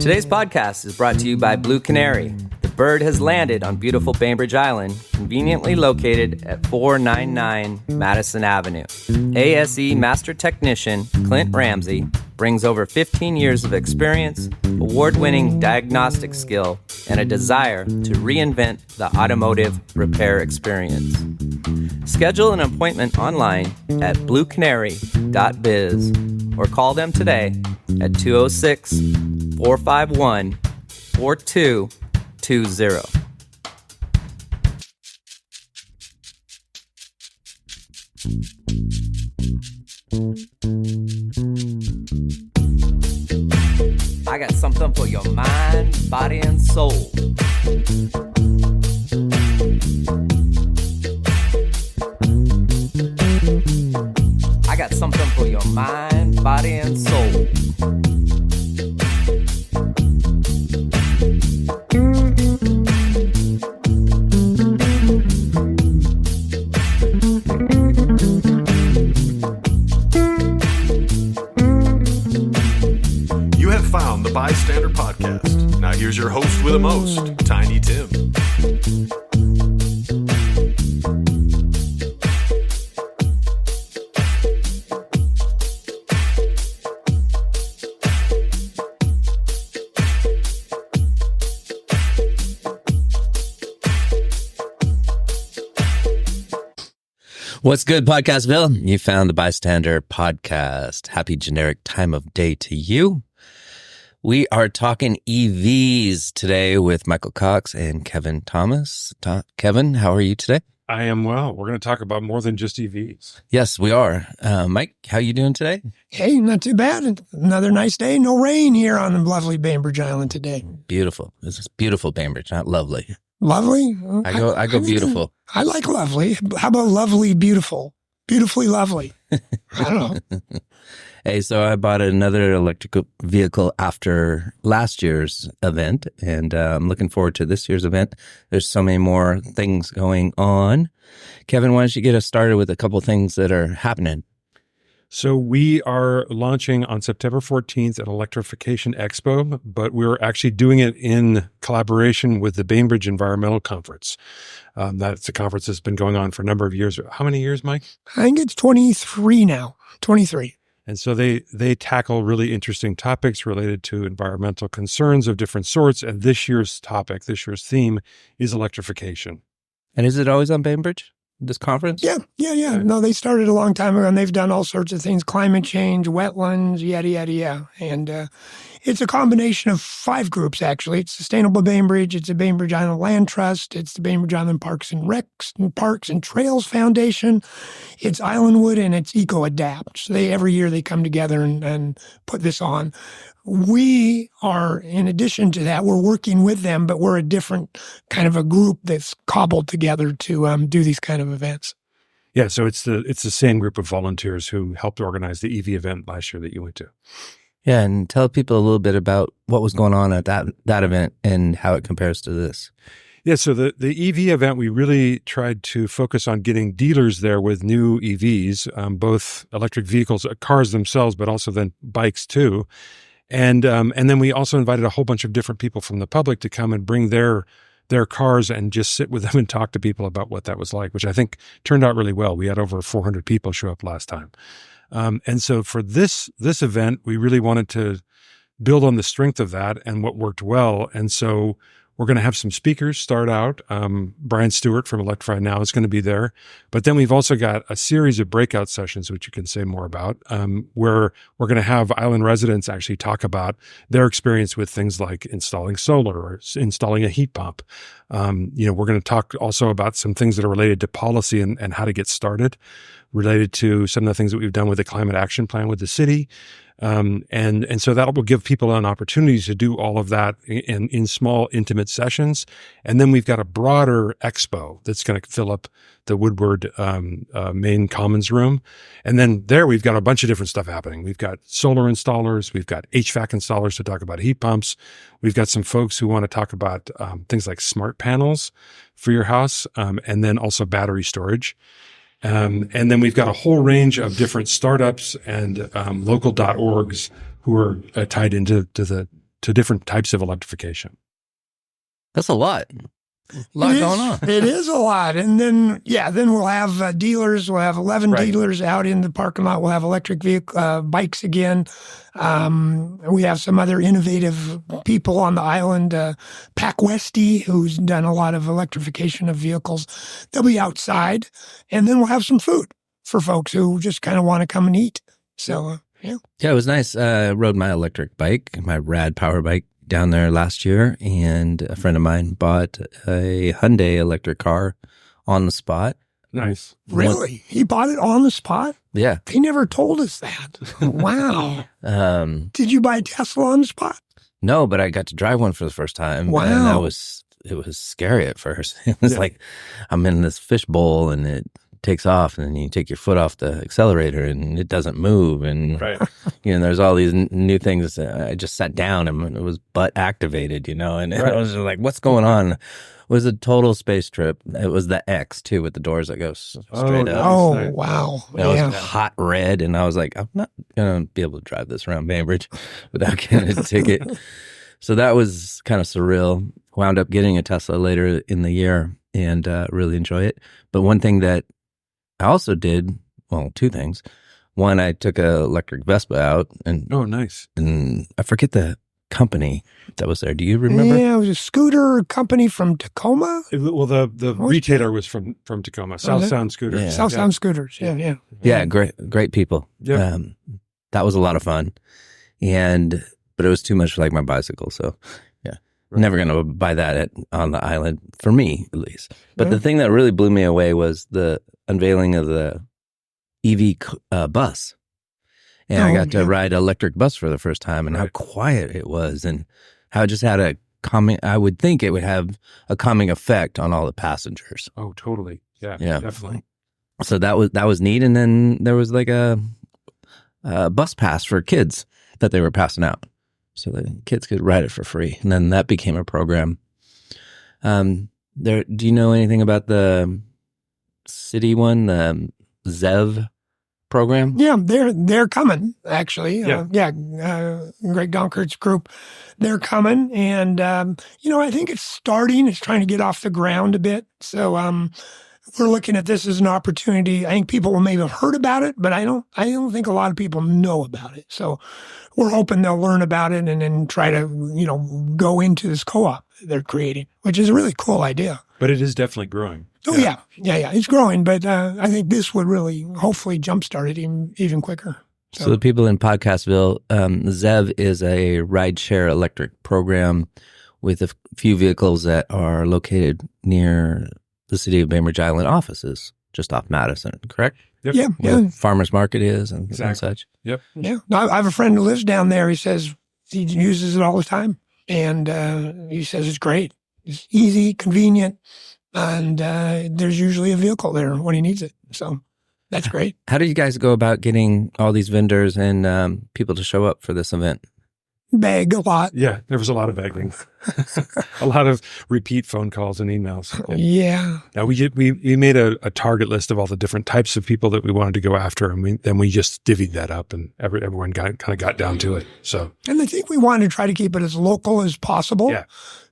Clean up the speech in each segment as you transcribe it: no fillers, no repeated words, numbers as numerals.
Today's podcast is brought to you by Blue Canary. The bird has landed on beautiful Bainbridge Island, conveniently located at 499 Madison Avenue. ASE Master Technician Clint Ramsey brings over 15 years of experience, award-winning diagnostic skill, and a desire to reinvent the automotive repair experience. Schedule an appointment online at bluecanary.biz or call them today at 206-451-4220. I got something for your mind, body, and soul. I got something for your mind, body, and soul. You have found the B.I.STANDER Podcast. Now here's your host with the most, Tiny Tim. What's good, Podcastville? You found the B.I.STANDER Podcast. Happy generic time of day to you. We are talking EVs today with Michael Cox and Kevin Thomas. Kevin, how are you today? I am well. We're going to talk about more than just EVs. Yes, we are. Mike, how you doing today? Hey, not too bad. Another nice day. No rain here on the lovely Bainbridge Island today. Beautiful. This is beautiful, Bainbridge, not lovely. Lovely? I go beautiful. I like lovely. How about lovely, beautiful? Beautifully lovely. I don't know. Hey, so I bought another electric vehicle after last year's event, and I'm looking forward to this year's event. There's so many more things going on. Kevin, why don't you get us started with a couple of things that are happening? So we are launching on September 14th at Electrification Expo, but we're actually doing it in collaboration with the Bainbridge Environmental Conference. That's a conference that's been going on for a number of years. How many years, Mike? I think it's 23 now. 23. And so they tackle really interesting topics related to environmental concerns of different sorts. And this year's theme is electrification. And is it always on Bainbridge, this conference? Yeah. No, they started a long time ago, and they've done all sorts of things, climate change, wetlands, yada. And it's a combination of 5 groups, actually. It's Sustainable Bainbridge, it's the Bainbridge Island Land Trust, it's the Bainbridge Island Parks and Trails Foundation, it's Islandwood, and it's Eco Adapt. So every year they come together and put this on. We are, in addition to that, we're working with them, but we're a different kind of a group that's cobbled together to do these kind of events. Yeah, so it's the same group of volunteers who helped organize the EV event last year that you went to. Yeah, and tell people a little bit about what was going on at that event and how it compares to this. Yeah, so the EV event, we really tried to focus on getting dealers there with new EVs, both electric vehicles, cars themselves, but also then bikes too. And then we also invited a whole bunch of different people from the public to come and bring their cars and just sit with them and talk to people about what that was like, which I think turned out really well. We had over 400 people show up last time. And so for this event, we really wanted to build on the strength of that and what worked well. And so we're going to have some speakers start out. Brian Stewart from Electrify Now is going to be there. But then we've also got a series of breakout sessions, which you can say more about, where we're going to have island residents actually talk about their experience with things like installing solar or installing a heat pump. We're going to talk also about some things that are related to policy and how to get started, related to some of the things that we've done with the climate action plan with the city. And so that will give people an opportunity to do all of that in small, intimate sessions. And then we've got a broader expo that's going to fill up the Woodward main commons room. And then there we've got a bunch of different stuff happening. We've got solar installers. We've got HVAC installers to talk about heat pumps. We've got some folks who want to talk about things like smart panels for your house, and then also battery storage. And then we've got a whole range of different startups and local .orgs who are tied into the to different types of electrification. That's a lot. A lot going on. It is a lot. And then we'll have dealers. We'll have 11 dealers out in the parking lot. We'll have electric vehicle bikes again. We have some other innovative people on the island. Pac Westy, who's done a lot of electrification of vehicles. They'll be outside. And then we'll have some food for folks who just kind of want to come and eat. So, yeah. Yeah, it was nice. I rode my electric bike, my rad power bike, down there last year, and a friend of mine bought a Hyundai electric car on the spot. Nice. Really? He bought it on the spot? Yeah. He never told us that. Wow. Did you buy a Tesla on the spot? No, but I got to drive one for the first time. Wow. And it was scary at first. It was like I'm in this fishbowl and it takes off, and then you take your foot off the accelerator and it doesn't move. And, there's all these new things. I just sat down and it was butt activated, and I was just like, what's going on? It was a total space trip. It was the X too, with the doors that go straight up. Oh, wow. It was hot red. And I was like, I'm not going to be able to drive this around Bainbridge without getting a ticket. So that was kind of surreal. Wound up getting a Tesla later in the year and really enjoy it. But one thing that I also did, well, two things. One, I took a electric Vespa out, and nice. And I forget the company that was there. Do you remember? Yeah, it was a scooter company from Tacoma. Well, the retailer was from Tacoma, South Sound Scooters. Yeah. South Sound Scooters. Yeah. Yeah, great people. Yeah. That was a lot of fun, but it was too much like my bicycle. So, yeah, never gonna buy that on the island for me, at least. But the thing that really blew me away was the unveiling of the EV bus. And I got to ride an electric bus for the first time, and how quiet it was, and how it just had I would think it would have a calming effect on all the passengers. Oh, totally. Yeah, definitely. So that was neat. And then there was like a bus pass for kids that they were passing out, so the kids could ride it for free. And then that became a program. Do you know anything about the city one, the ZEV program? Yeah, they're coming, actually. Greg Donkert's group, they're coming. And, I think it's starting. It's trying to get off the ground a bit. So we're looking at this as an opportunity. I think people will maybe have heard about it, but I don't think a lot of people know about it. So we're hoping they'll learn about it and then try to, go into this co-op they're creating, which is a really cool idea. But it is definitely growing. Oh, yeah. It's growing, but I think this would really hopefully jumpstart it even quicker. So the people in Podcastville, ZEV is a rideshare electric program with a few vehicles that are located near the City of Bainbridge Island offices, just off Madison, correct? Yep. Yeah. Where Farmers Market is and such. Yep. Yeah. I have a friend who lives down there. He says he uses it all the time, and he says it's great. It's easy, convenient, and there's usually a vehicle there when he needs it. So that's great. How do you guys go about getting all these vendors and people to show up for this event? Beg a lot. Yeah, there was a lot of begging, a lot of repeat phone calls and emails. Yeah. Now we made a target list of all the different types of people that we wanted to go after, and then we just divvied that up, and everyone kind of got down to it. So, and I think we wanted to try to keep it as local as possible. Yeah.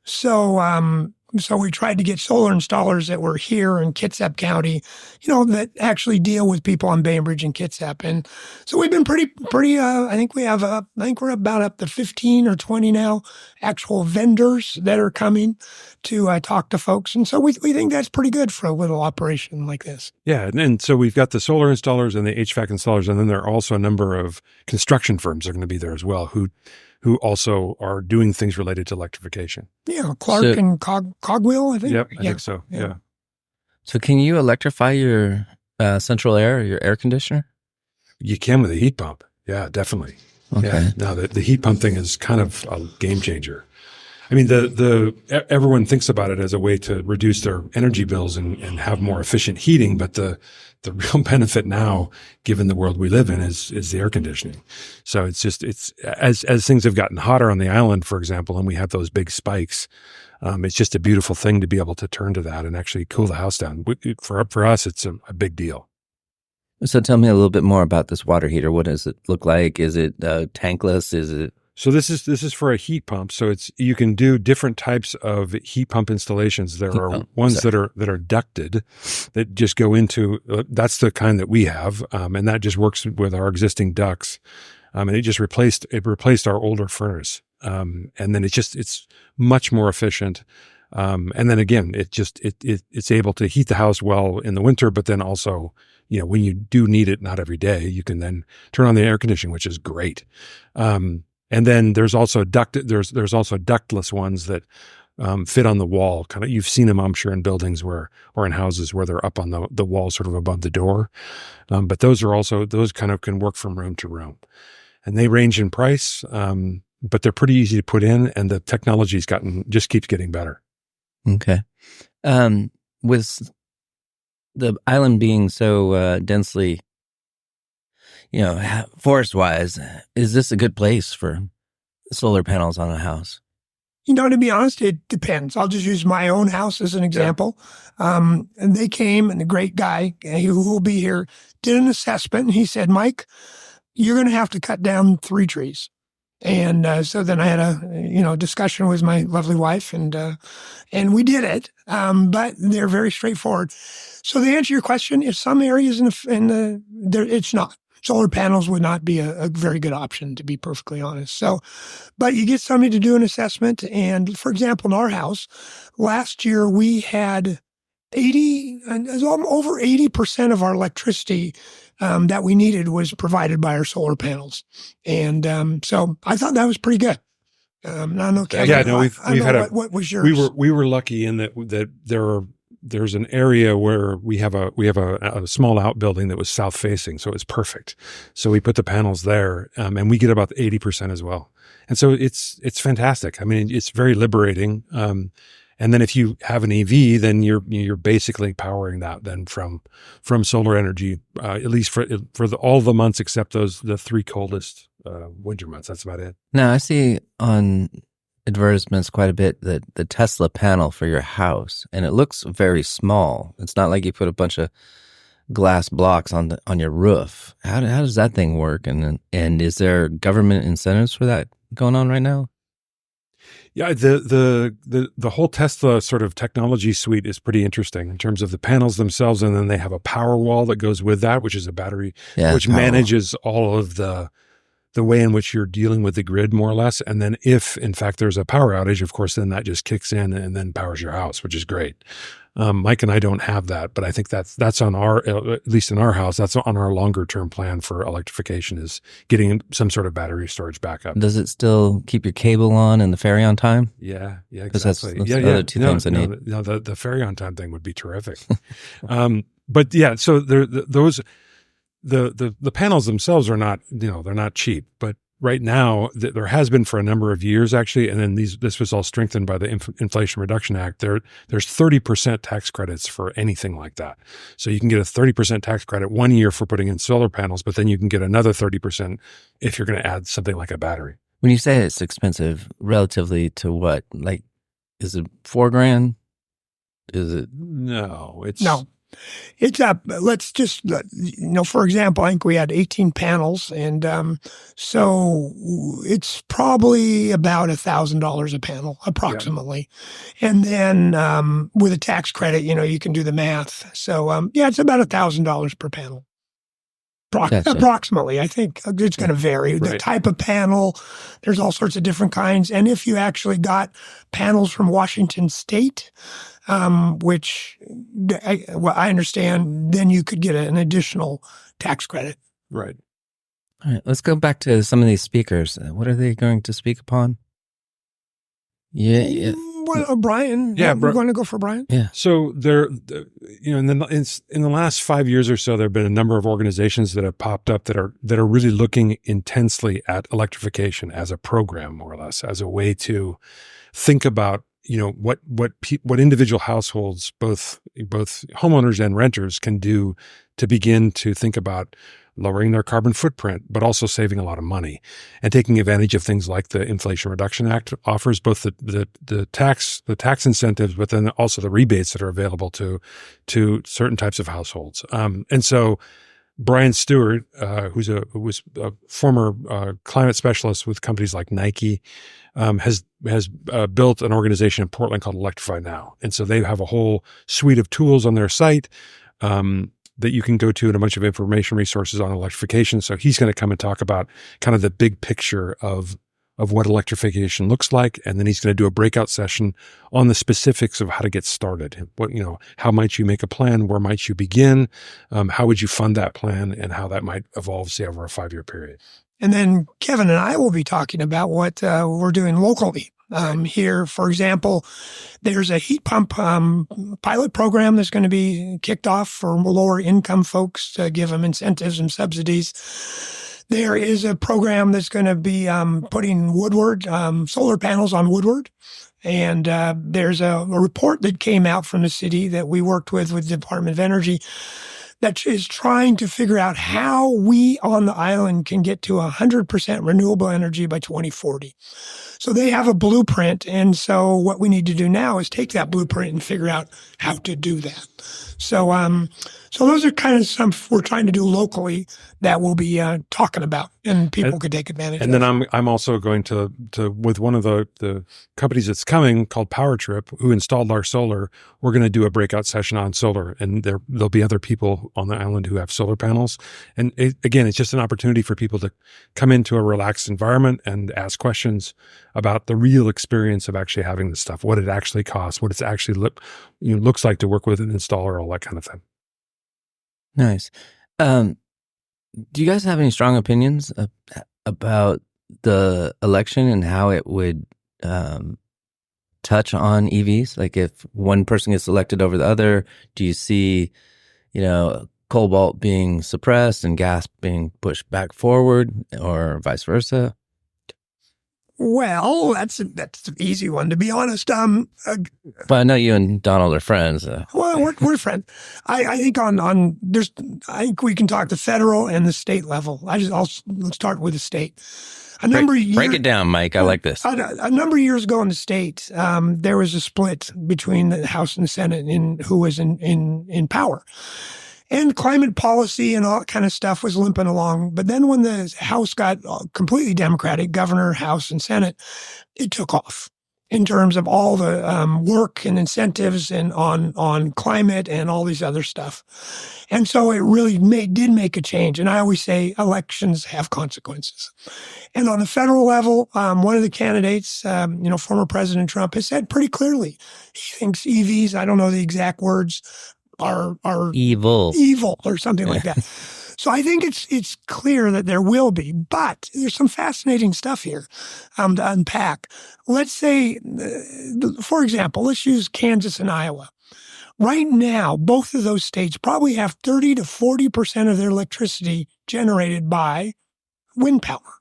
So we tried to get solar installers that were here in Kitsap County, that actually deal with people on Bainbridge and Kitsap. And so we've been pretty, I think we're about up to 15 or 20 now, actual vendors that are coming to talk to folks. And so we think that's pretty good for a little operation like this. Yeah. And so we've got the solar installers and the HVAC installers, and then there are also a number of construction firms that are going to be there as well, who also are doing things related to electrification. Yeah, Clark and Cogwheel, I think. Yep, I think so, yeah. So can you electrify your central air, your air conditioner? You can with a heat pump. Yeah, definitely. Okay. Yeah. No, the heat pump thing is kind of a game changer. I mean, everyone thinks about it as a way to reduce their energy bills and have more efficient heating, but the real benefit now, given the world we live in, is the air conditioning. So it's as things have gotten hotter on the island, for example, and we have those big spikes, it's just a beautiful thing to be able to turn to that and actually cool the house down. For us, it's a big deal. So tell me a little bit more about this water heater. What does it look like? Is it tankless? Is it So this is for a heat pump. So you can do different types of heat pump installations. There are ones that are ducted that just go into. That's the kind that we have, and that just works with our existing ducts. And it just replaced our older furnace. And then it's much more efficient. And then again, it's able to heat the house well in the winter, but then also, when you do need it, not every day, you can then turn on the air conditioning, which is great. And then there's also there's also ductless ones that fit on the wall. Kind of, you've seen them, I'm sure, in buildings or in houses where they're up on the wall, sort of above the door. But those kind of can work from room to room, and they range in price. But they're pretty easy to put in, and the technology's just keeps getting better. Okay. With the island being so densely, forest-wise, is this a good place for solar panels on a house? To be honest, it depends. I'll just use my own house as an example. And they came, and the great guy who will be here did an assessment, and he said, "Mike, you're going to have to cut down 3 trees." And so then I had a discussion with my lovely wife, and we did it. But they're very straightforward. So to answer your question, if some areas it's not. Solar panels would not be a very good option, to be perfectly honest. So, but you get somebody to do an assessment. And for example, in our house, last year we had over 80% of our electricity that we needed was provided by our solar panels. And so I thought that was pretty good. I don't know, Kevin. What was yours? We were lucky in that there's an area where we have a small outbuilding that was south facing, so it was perfect. So we put the panels there, and we get about 80% as well. And so it's fantastic. I mean, it's very liberating. And then if you have an EV, then you're basically powering that then from solar energy, at least for all the months except the 3 coldest winter months. That's about it. Now I see on advertisements quite a bit the Tesla panel for your house, and it looks very small. It's not like you put a bunch of glass blocks on your roof. How does that thing work? And is there government incentives for that going on right now? Yeah, the whole Tesla sort of technology suite is pretty interesting in terms of the panels themselves, and then they have a power wall that goes with that, which is a battery, which manages all of the way in which you're dealing with the grid, more or less. And then if, in fact, there's a power outage, of course, then that just kicks in and then powers your house, which is great. Mike and I don't have that, but I think that's on at least in our house, that's on our longer term plan for electrification, is getting some sort of battery storage backup. Does it still keep your cable on and the ferry on time? Yeah, exactly. Because that's the other two things I need. No, the ferry on time thing would be terrific. But yeah, so the panels themselves are not, they're not cheap, but right now there has been for a number of years actually, and then this was all strengthened by the Inflation Reduction Act. There's 30% tax credits for anything like that. So you can get a 30% tax credit 1 year for putting in solar panels, but then you can get another 30% if you're going to add something like a battery. When you say it's expensive relatively to what, like, is it $4,000? Is it? No, It's up. Let's just, for example, I think we had 18 panels, and so it's probably about $1,000 a panel, approximately. Yeah. And then with a tax credit, you can do the math. So it's about $1,000 per panel. Approximately. I think it's going to vary. Right. The type of panel, there's all sorts of different kinds. And if you actually got panels from Washington State, which I understand, then you could get an additional tax credit. Right. All right. Let's go back to some of these speakers. What are they going to speak upon? Yeah. Well, Brian. Yeah, we're going to go for Brian. Yeah. So in the last 5 years or so, there have been a number of organizations that have popped up that are really looking intensely at electrification as a program, more or less, as a way to think about what individual households, both homeowners and renters, can do to begin to think about lowering their carbon footprint, but also saving a lot of money and taking advantage of things like the Inflation Reduction Act offers, both the tax incentives, but then also the rebates that are available to certain types of households. And so Brian Stewart, who was a former climate specialist with companies like Nike, has built an organization in Portland called Electrify Now. And so they have a whole suite of tools on their site that you can go to, and a bunch of information resources on electrification. So he's going to come and talk about kind of the big picture of what electrification looks like. And then he's going to do a breakout session on the specifics of how to get started. How might you make a plan? Where might you begin? How would you fund that plan, and how that might evolve, say, over a 5-year period. And then Kevin and I will be talking about what we're doing locally. Here, for example, there's a heat pump pilot program that's going to be kicked off for lower income folks to give them incentives and subsidies. There is a program that's going to be putting Woodward, solar panels on Woodward. And there's a report that came out from the city that we worked with the Department of Energy that is trying to figure out how we on the island can get to 100% renewable energy by 2040. So they have a blueprint. And so what we need to do now is take that blueprint and figure out how to do that. So those are kind of some we're trying to do locally that we'll be talking about, and people could take advantage of. And then I'm also going to with one of the companies that's coming called Power Trip, who installed our solar. We're going to do a breakout session on solar, and there'll be other people on the island who have solar panels. And again, it's just an opportunity for people to come into a relaxed environment and ask questions about the real experience of actually having this stuff, what it actually costs, what it's actually looks like to work with an installer, all that kind of thing. Nice. Do you guys have any strong opinions about the election and how it would touch on EVs? Like, if one person gets elected over the other, do you see, cobalt being suppressed and gas being pushed back forward, or vice versa? Well, that's an easy one, to be honest. But I know you and Donald are friends. Well, we're friends. I think I think we can talk the federal and the state level. Let's start with the state. Break it down, Mike. I like this. A number of years ago in the state, there was a split between the House and the Senate in who was in power. And climate policy and all that kind of stuff was limping along. But then when the House got completely Democratic, governor, House, and Senate, it took off in terms of all the work and incentives and on climate and all these other stuff. And so it really did make a change. And I always say elections have consequences. And on the federal level, one of the candidates, former President Trump, has said pretty clearly, he thinks EVs, I don't know the exact words, are evil or something like that. So I think it's clear that there will be, but there's some fascinating stuff here to unpack. Let's say, for example, let's use Kansas and Iowa. Right now, both of those states probably have 30 to 40% of their electricity generated by wind power.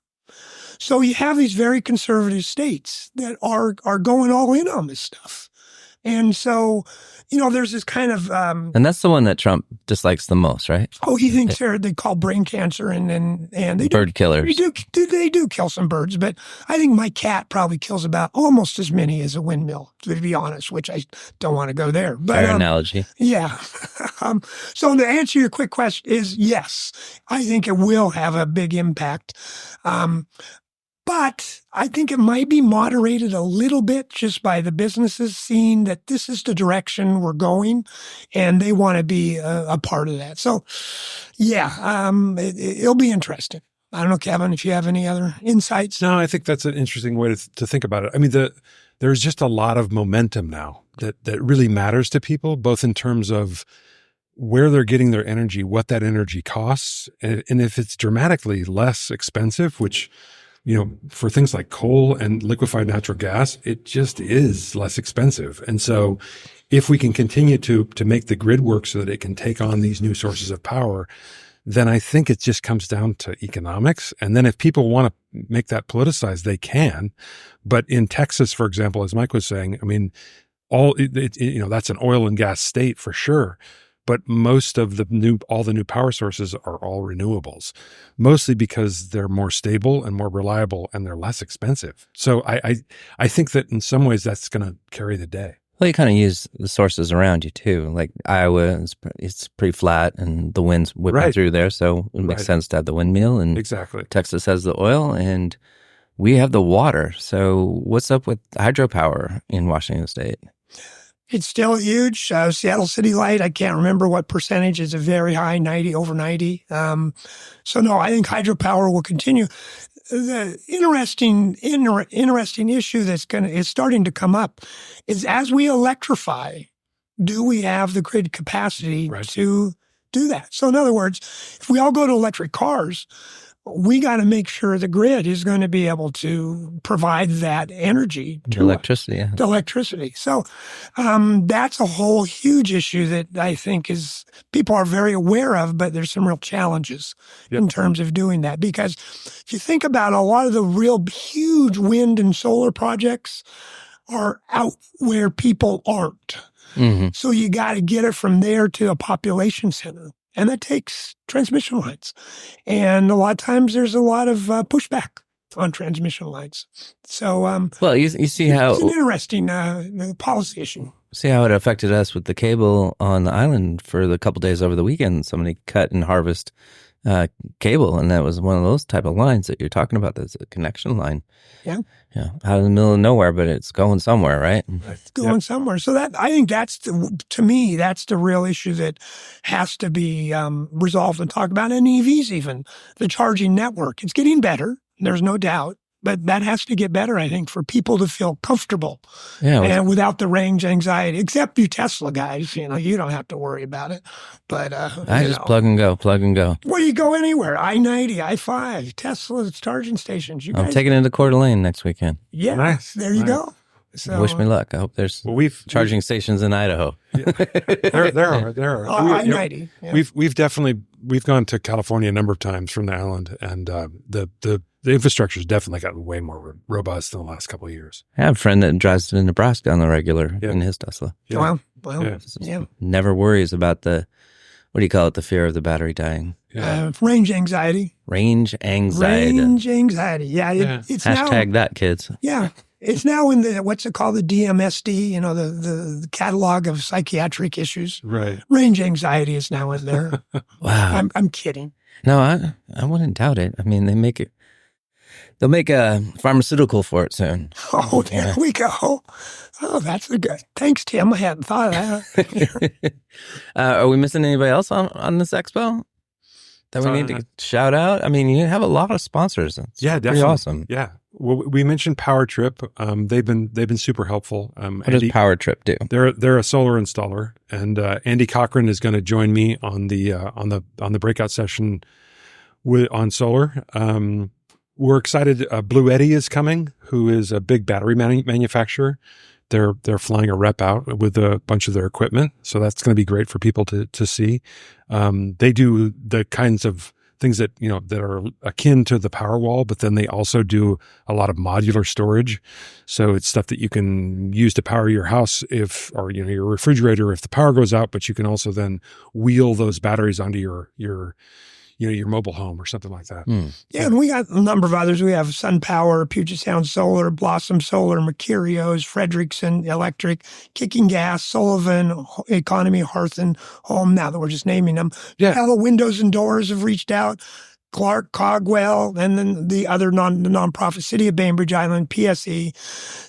So you have these very conservative states that are going all in on this stuff. And so, there's this kind of... and that's the one that Trump dislikes the most, right? Oh, he thinks they call brain cancer and they bird killers. They do kill some birds, but I think my cat probably kills about almost as many as a windmill, to be honest, which I don't want to go there. But, fair analogy. Yeah. So to answer your quick question is yes, I think it will have a big impact. But I think it might be moderated a little bit just by the businesses seeing that this is the direction we're going, and they want to be a part of that. So, yeah, it'll be interesting. I don't know, Kevin, if you have any other insights. No, I think that's an interesting way to think about it. I mean, there's just a lot of momentum now that really matters to people, both in terms of where they're getting their energy, what that energy costs, and if it's dramatically less expensive, which... for things like coal and liquefied natural gas, it just is less expensive. And so if we can continue to make the grid work so that it can take on these new sources of power, then I think it just comes down to economics. And then if people want to make that politicized, they can. But in Texas, for example, as Mike was saying, I mean, that's an oil and gas state for sure. But most of all the new power sources are all renewables, mostly because they're more stable and more reliable and they're less expensive. So I think that in some ways that's going to carry the day. Well, you kind of use the sources around you too. Like Iowa, it's pretty flat, and the wind's whipping through there, so it makes sense to have the windmill. And Exactly. Texas has the oil, and we have the water. So what's up with hydropower in Washington State? It's still huge. Seattle City Light, I can't remember what percentage, is a very high, 90, over 90. So no, I think hydropower will continue. The interesting issue is starting to come up is, as we electrify, do we have the grid capacity to do that? So in other words, if we all go to electric cars, we got to make sure the grid is going to be able to provide that energy to electricity. Yeah. To electricity. So that's a whole huge issue that I think people are very aware of, but there's some real challenges in terms of doing that. Because if you think about a lot of the real huge wind and solar projects are out where people aren't. Mm-hmm. So you got to get it from there to a population center. And that takes transmission lines. And a lot of times there's a lot of pushback on transmission lines. So, well, you see how it's an interesting policy issue. See how it affected us with the cable on the island for the couple days over the weekend. Somebody cut and harvest cable, and that was one of those type of lines that you're talking about. That's a connection line. Yeah. Yeah. Out in the middle of nowhere, but it's going somewhere, right? It's going somewhere. So I think to me, that's the real issue that has to be resolved and talked about. And EVs, even the charging network, it's getting better. There's no doubt. But that has to get better, I think, for people to feel comfortable and without the range anxiety. Except you Tesla guys, you don't have to worry about it. But I just plug and go. Well, you go anywhere. I-90, I-5, Tesla charging stations. I'm taking it to Coeur d'Alene next weekend. Yeah, nice. There you go. So, wish me luck. I hope there's charging stations in Idaho. There are. I-90. Yeah. We've gone to California a number of times from the island, and the infrastructure has definitely gotten way more robust in the last couple of years. I have a friend that drives to Nebraska on the regular in his Tesla. Yeah. Never worries about the fear of the battery dying. Yeah. Range anxiety. Range anxiety. Yeah. It's Hashtag now, that, kids. Yeah. It's now in what's it called? The DMSD, the catalog of psychiatric issues. Right. Range anxiety is now in there. Wow. I'm kidding. No, I wouldn't doubt it. I mean, they'll make a pharmaceutical for it soon. Oh, there we go. Oh, that's a good. Thanks, Tim. I hadn't thought of that. Are we missing anybody else on this expo that we need to shout out? I mean, you have a lot of sponsors. It's definitely awesome. Yeah. Well, we mentioned Power Trip. They've been super helpful. What does Power Trip do? They're a solar installer, and Andy Cochran is going to join me on the breakout session on solar. We're excited. Blue Eddy is coming, who is a big battery manufacturer. They're flying a rep out with a bunch of their equipment, so that's going to be great for people to see. They do the kinds of things that are akin to the Powerwall, but then they also do a lot of modular storage. So it's stuff that you can use to power your house or your refrigerator if the power goes out, but you can also then wheel those batteries onto your mobile home or something like that. Yeah, and we got a number of others. We have SunPower, Puget Sound Solar, Blossom Solar, Mercurios, Frederickson Electric, Kicking Gas, Sullivan, Economy, Hearth and Home, now that we're just naming them. Yeah. Hello Windows and Doors have reached out. Clark, Cogwell, and then the other nonprofit, City of Bainbridge Island, PSE,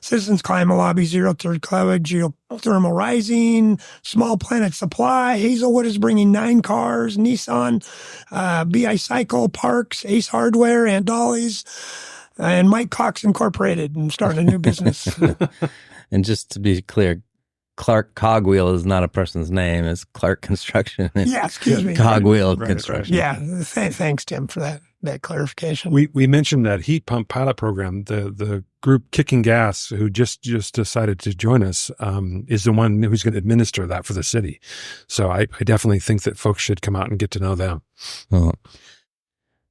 Citizens Climate Lobby, Zero Third Cloud, Geothermal Rising, Small Planet Supply, Hazelwood is bringing 9 cars, Nissan, BI Cycle, Parks, Ace Hardware, Aunt Dolly's, and Mike Cox Incorporated, and starting a new business. And just to be clear, Clark Cogwheel is not a person's name. It's Clark Construction. Yeah, excuse me. Cogwheel Construction. Right. Yeah, thanks, Tim, for that clarification. We mentioned that heat pump pilot program. The group Kicking Gas, who just decided to join us, is the one who's going to administer that for the city. So I definitely think that folks should come out and get to know them. Well,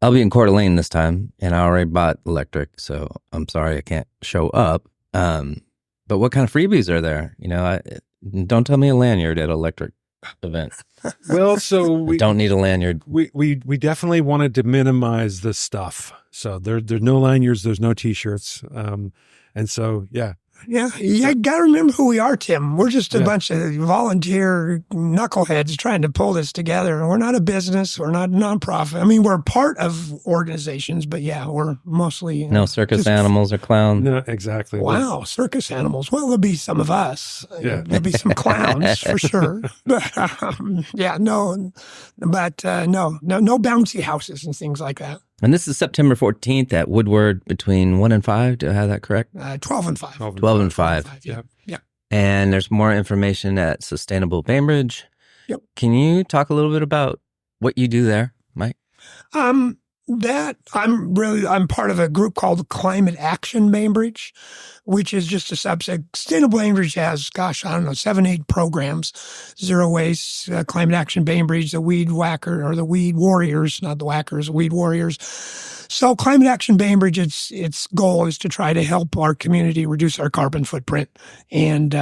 I'll be in Coeur d'Alene this time, and I already bought electric, so I'm sorry I can't show up. But what kind of freebies are there? Don't tell me a lanyard at an electric event. Well, so we don't need a lanyard. We definitely wanted to minimize the stuff. So there's no lanyards, there's no T-shirts, and so Yeah. You got to remember who we are, Tim. We're just a bunch of volunteer knuckleheads trying to pull this together. We're not a business. We're not a nonprofit. I mean, we're part of organizations, but we're mostly No circus animals or clowns. No, exactly. Wow, circus animals. Well, there'll be some of us. Yeah. There'll be some clowns for sure. But, no bouncy houses and things like that. And this is September 14th at Woodward between 1 and 5. Do I have that correct? 12 and 5. 12 and 5. Yeah. And there's more information at Sustainable Bainbridge. Yep. Can you talk a little bit about what you do there, Mike? I'm part of a group called Climate Action Bainbridge, which is just a subset. Sustainable Bainbridge has, 7, 8 programs. Zero Waste, Climate Action Bainbridge, the Weed Whacker, or the Weed Warriors, not the Whackers, the Weed Warriors. So Climate Action Bainbridge, its goal is to try to help our community reduce our carbon footprint and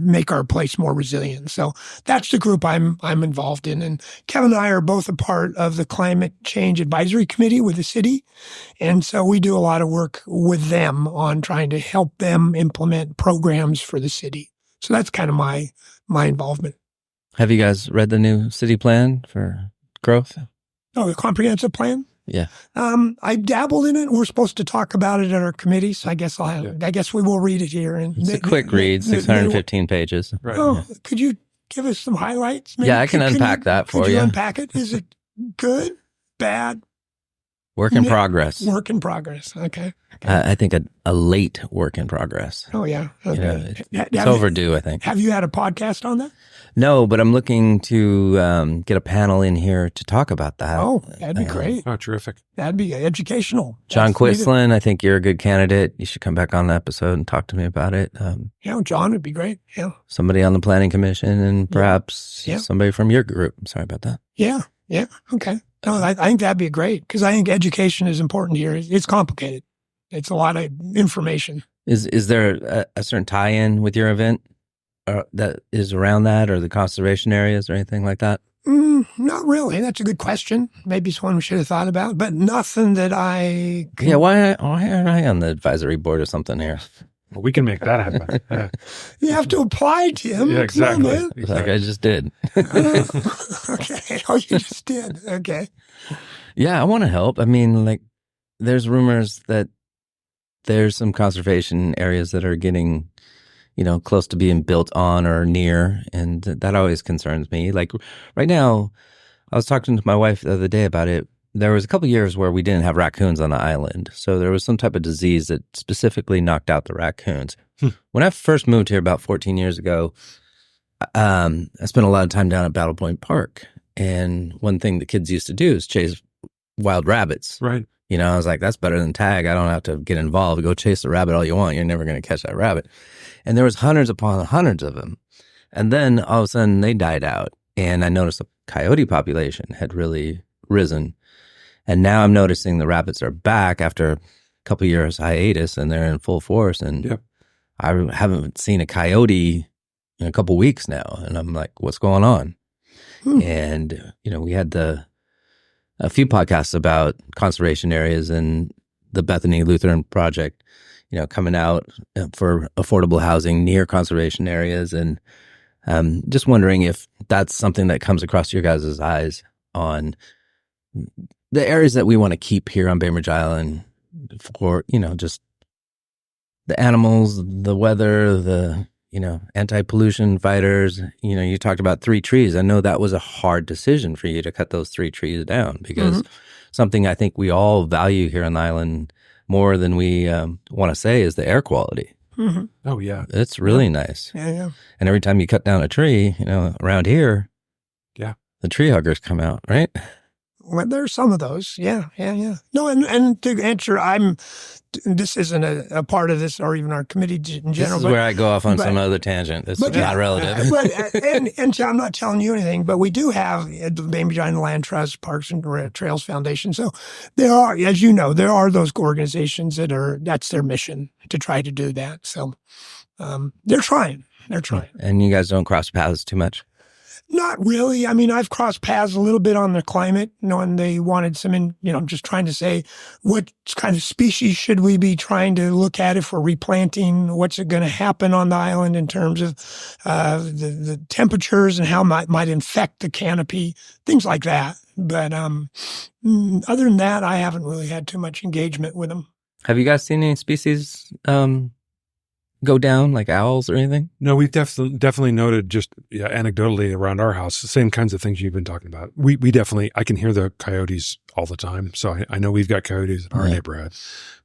make our place more resilient. So that's the group I'm involved in. And Kevin and I are both a part of the Climate Change Advisory Committee with the city. And so we do a lot of work with them on trying to help them implement programs for the city. So that's kind of my involvement. Have you guys read the new city plan for growth? Oh, the comprehensive plan? Yeah. I dabbled in it. We're supposed to talk about it at our committee, so I guess I guess we will read it here. And it's a quick read, 615 pages. Right. Oh, could you give us some highlights? Maybe? Yeah, I can unpack that for you. Could you unpack it? Is it good, bad? Work in progress. Work in progress. Okay. I think a late work in progress. Oh, yeah. Okay. It's overdue, I think. Have you had a podcast on that? No, but I'm looking to get a panel in here to talk about that. Oh, that'd be great. Oh, terrific. That'd be educational. John Quisling, I think you're a good candidate. You should come back on the episode and talk to me about it. John would be great. Yeah. Somebody on the planning commission and perhaps somebody from your group. Sorry about that. Yeah. Okay. No, I think that'd be great because I think education is important here. It's complicated. It's a lot of information. Is there a certain tie-in with your event that is around that or the conservation areas or anything like that? Not really. That's a good question. Maybe it's one we should have thought about, but nothing that I... Yeah, why aren't I on the advisory board or something here? Well, we can make that happen. Yeah. You have to apply, Tim. Yeah, exactly. Come on, man. Like I just did. Okay. Oh, you just did. Okay. Yeah, I want to help. I mean, like, there's rumors that there's some conservation areas that are getting, close to being built on or near, and that always concerns me. Like, right now, I was talking to my wife the other day about it. There was a couple of years where we didn't have raccoons on the island. So there was some type of disease that specifically knocked out the raccoons. When I first moved here about 14 years ago, I spent a lot of time down at Battle Point Park. And one thing the kids used to do is chase wild rabbits. Right. I was like, that's better than tag. I don't have to get involved. Go chase the rabbit all you want. You're never going to catch that rabbit. And there was hundreds upon hundreds of them. And then all of a sudden they died out. And I noticed the coyote population had really risen. And now I'm noticing the rabbits are back after a couple of years hiatus and they're in full force. And I haven't seen a coyote in a couple of weeks now. And I'm like, what's going on? And, we had a few podcasts about conservation areas and the Bethany Lutheran Project, coming out for affordable housing near conservation areas. And just wondering if that's something that comes across your guys' eyes on the areas that we want to keep here on Bainbridge Island for, just the animals, the weather, the, anti-pollution fighters. You talked about 3 trees. I know that was a hard decision for you to cut those 3 trees down because something I think we all value here on the island more than we want to say is the air quality. Mm-hmm. Oh, yeah. It's really nice. Yeah. And every time you cut down a tree, around here, the tree huggers come out, right? Well, there's some of those. Yeah. No, and to answer, this isn't a part of this or even our committee in general. This is where I go off on some other tangent. It's not relative. And so I'm not telling you anything, but we do have the Bainbridge Island Land Trust, Parks and Trails Foundation. So there are, as you know, there are those organizations that's their mission to try to do that. So they're trying. And you guys don't cross paths too much? Not really. I mean, I've crossed paths a little bit on the climate, when they wanted some, just trying to say what kind of species should we be trying to look at if we're replanting? What's going to happen on the island in terms of the temperatures and how might infect the canopy, things like that. But other than that, I haven't really had too much engagement with them. Have you guys seen any species go down, like owls or anything? No, we've definitely noted just anecdotally around our house, the same kinds of things you've been talking about. We definitely, I can hear the coyotes all the time. So I know we've got coyotes in our neighborhood.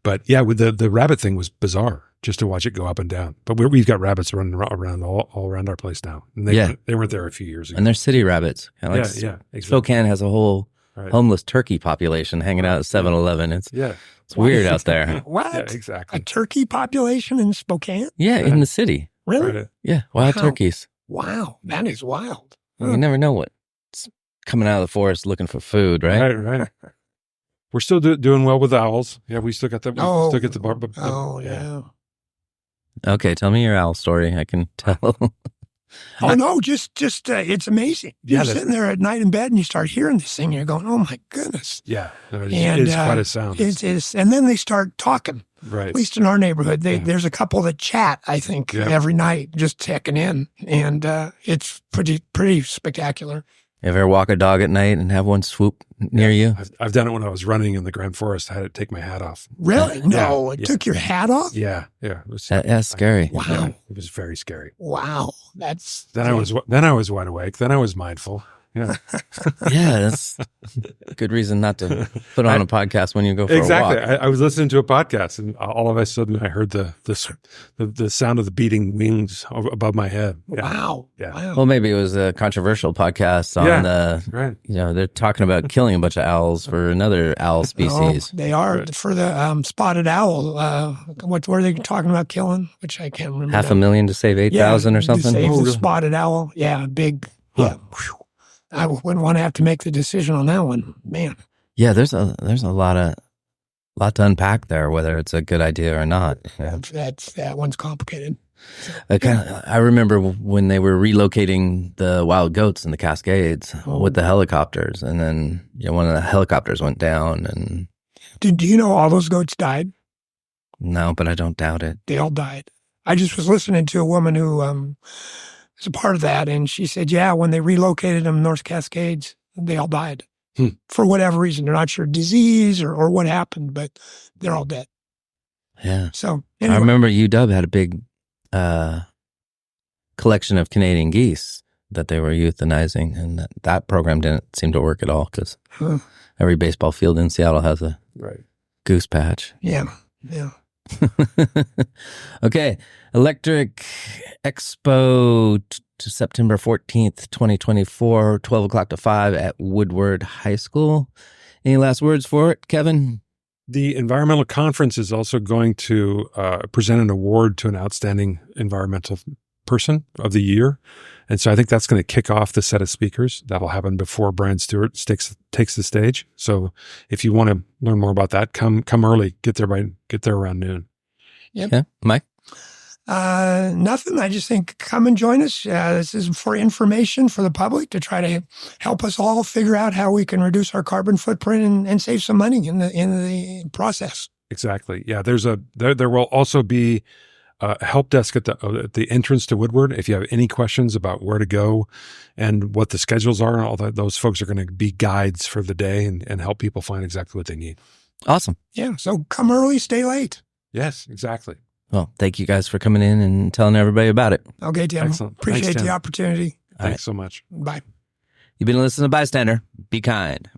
But yeah, with the rabbit thing was bizarre just to watch it go up and down. But we've got rabbits running around all around our place now. And they weren't there a few years ago. And they're city rabbits. Exactly. Spokane has a whole homeless turkey population hanging out at 7-Eleven. It's weird out there. What? Yeah, exactly. A turkey population in Spokane? Yeah, in the city. Really? Right. Yeah, wild turkeys. Wow, that is wild. You never know what's coming out of the forest looking for food, right? Right. We're still doing well with owls. Yeah, we still got the bar. Yeah. Okay, tell me your owl story. I can tell. Oh no, just it's amazing. You're sitting there at night in bed and you start hearing this thing and you're going, oh my goodness. Yeah, it's quite a sound. And then they start talking. Right. At least in our neighborhood, there's a couple that chat, I think, every night, just checking in. And it's pretty spectacular. You ever walk a dog at night and have one swoop near you? I've done it when I was running in the Grand Forest. I had to take my hat off. Really? No, it took your hat off? Yeah. That's scary. Wow. Yeah, it was very scary. Wow. Then I was wide awake. Then I was mindful. Yeah. Yeah, that's a good reason not to put on a podcast when you go for a walk. Exactly. I was listening to a podcast and all of a sudden I heard the sound of the beating wings above my head. Yeah. Wow. Yeah. Wow. Well, maybe it was a controversial podcast on right. They're talking about killing a bunch of owls for another owl species. They are. Right. For the spotted owl. What were they talking about killing? Which I can't remember. $500,000 to save 8,000 or something? To save the spotted owl. Yeah, big. Yeah. I wouldn't want to have to make the decision on that one, man. Yeah, there's a lot to unpack there, whether it's a good idea or not. Yeah. That one's complicated. I remember when they were relocating the wild goats in the Cascades with the helicopters, and then one of the helicopters went down. And do you know all those goats died? No, but I don't doubt it. They all died. I just was listening to a woman who was a part of that, and she said, when they relocated them North Cascades, they all died for whatever reason. They're not sure disease or what happened, but they're all dead. Yeah. So anyway. I remember UW had a big collection of Canadian geese that they were euthanizing, and that program didn't seem to work at all because every baseball field in Seattle has a goose patch. Yeah. Okay. Electric Expo to September 14th, 2024, 12 o'clock to 5 at Woodward High School. Any last words for it, Kevin? The environmental conference is also going to present an award to an outstanding environmental person of the year. And so I think that's going to kick off the set of speakers. That'll happen before Brian Stewart takes the stage. So if you want to learn more about that, come early. Get there around noon. Yep. Yeah. Mike? Nothing. I just think come and join us. This is for information for the public to try to help us all figure out how we can reduce our carbon footprint and save some money in the process. Exactly. Yeah. There will also be a help desk at the entrance to Woodward. If you have any questions about where to go and what the schedules are and all that, those folks are going to be guides for the day and help people find exactly what they need. Awesome. Yeah. So come early, stay late. Yes, exactly. Well, thank you guys for coming in and telling everybody about it. Okay, Tim. Excellent. Appreciate Thanks, Tim. the opportunity. Thanks so much. Bye. You've been listening to Bystander. Be kind.